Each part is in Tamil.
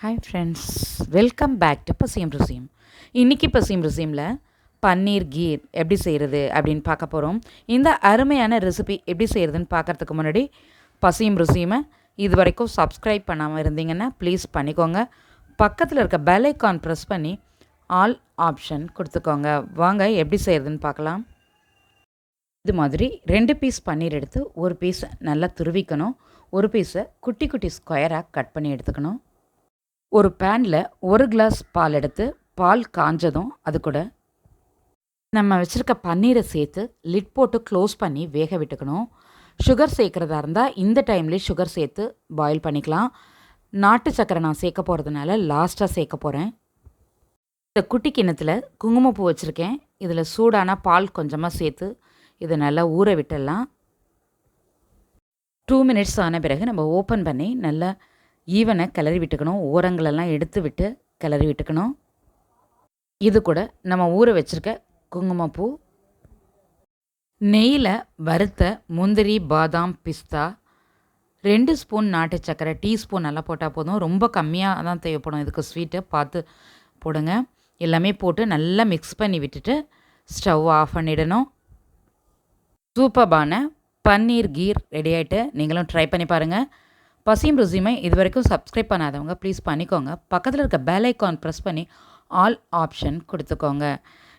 Hi friends, welcome back to Pasiyam Rusiyam. இன்றைக்கி பசியம் ருசியமில் பன்னீர் கீர் எப்படி செய்கிறது அப்படின்னு பார்க்க போகிறோம். இந்த அருமையான ரெசிபி எப்படி செய்கிறதுன்னு பார்க்குறதுக்கு முன்னாடி பசியம் ருசியமை இது வரைக்கும் சப்ஸ்கிரைப் பண்ணாமல் இருந்தீங்கன்னா ப்ளீஸ் பண்ணிக்கோங்க. பக்கத்தில் இருக்க பெல் ஐக்கான் ப்ரெஸ் பண்ணி ஆல் ஆப்ஷன் கொடுத்துக்கோங்க. வாங்க எப்படி செய்கிறதுன்னு பார்க்கலாம். இது மாதிரி 2 பீஸ் பன்னீர் எடுத்து ஒரு பீஸை நல்லா துருவிக்கணும். ஒரு பீஸை குட்டி குட்டி ஸ்கொயராக கட் பண்ணி எடுத்துக்கணும். ஒரு பேனில் 1 கிளாஸ் பால் எடுத்து பால் காஞ்சதும் அது கூட நம்ம வச்சுருக்க பன்னீரை சேர்த்து லிட் போட்டு க்ளோஸ் பண்ணி வேக விட்டுக்கணும். சுகர் சேர்க்குறதா இருந்தால் இந்த டைம்லேயே சுகர் சேர்த்து பாயில் பண்ணிக்கலாம். நாட்டு சக்கரை நான் சேர்க்க போகிறதுனால லாஸ்ட்டாக சேர்க்க போகிறேன். இந்த குட்டி கிண்ணத்தில் குங்குமப்பூ வச்சுருக்கேன். இதில் சூடான பால் கொஞ்சமாக சேர்த்து இதை நல்லா ஊற விட்டுடலாம். 2 மினிட்ஸ் ஆன பிறகு நம்ம ஓப்பன் பண்ணி நல்லா ஈவனை கிளறி விட்டுக்கணும். ஓரங்களெல்லாம் எடுத்து விட்டு கிளறி விட்டுக்கணும். இது கூட நம்ம ஊற வச்சுருக்க குங்குமப்பூ, நெய்யில் வறுத்த முந்திரி, பாதாம், பிஸ்தா, 2 ஸ்பூன் நாட்டு சக்கரை, டீஸ்பூன் நல்லா போட்டால் போதும். ரொம்ப கம்மியாக தான் தேவைப்படும் இதுக்கு, ஸ்வீட்டை பார்த்து போடுங்க. எல்லாமே போட்டு நல்லா மிக்ஸ் பண்ணி விட்டுட்டு ஸ்டவ் ஆஃப் பண்ணிடணும். சூப்பர்பான பன்னீர் கீர் ரெடி ஆகிட்டு நீங்களும் ட்ரை பண்ணி பாருங்கள். பசியம் ருசியமை இது வரைக்கும் சப்ஸ்கிரைப் பண்ணாதவங்க ப்ளீஸ் பண்ணிக்கோங்க. பக்கத்தில் இருக்க பெல் ஐக்கான் ப்ரெஸ் பண்ணி ஆல் ஆப்ஷன் கொடுத்துக்கோங்க.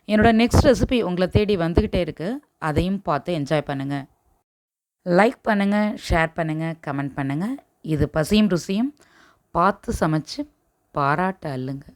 என்னோடய நெக்ஸ்ட் ரெசிபி உங்களை தேடி வந்துக்கிட்டே இருக்குது. அதையும் பார்த்து என்ஜாய் பண்ணுங்கள். லைக் பண்ணுங்கள், ஷேர் பண்ணுங்கள், கமெண்ட் பண்ணுங்கள். இது பசியம் ருசியம். பார்த்து சமைச்சு பாராட்ட அள்ளுங்க.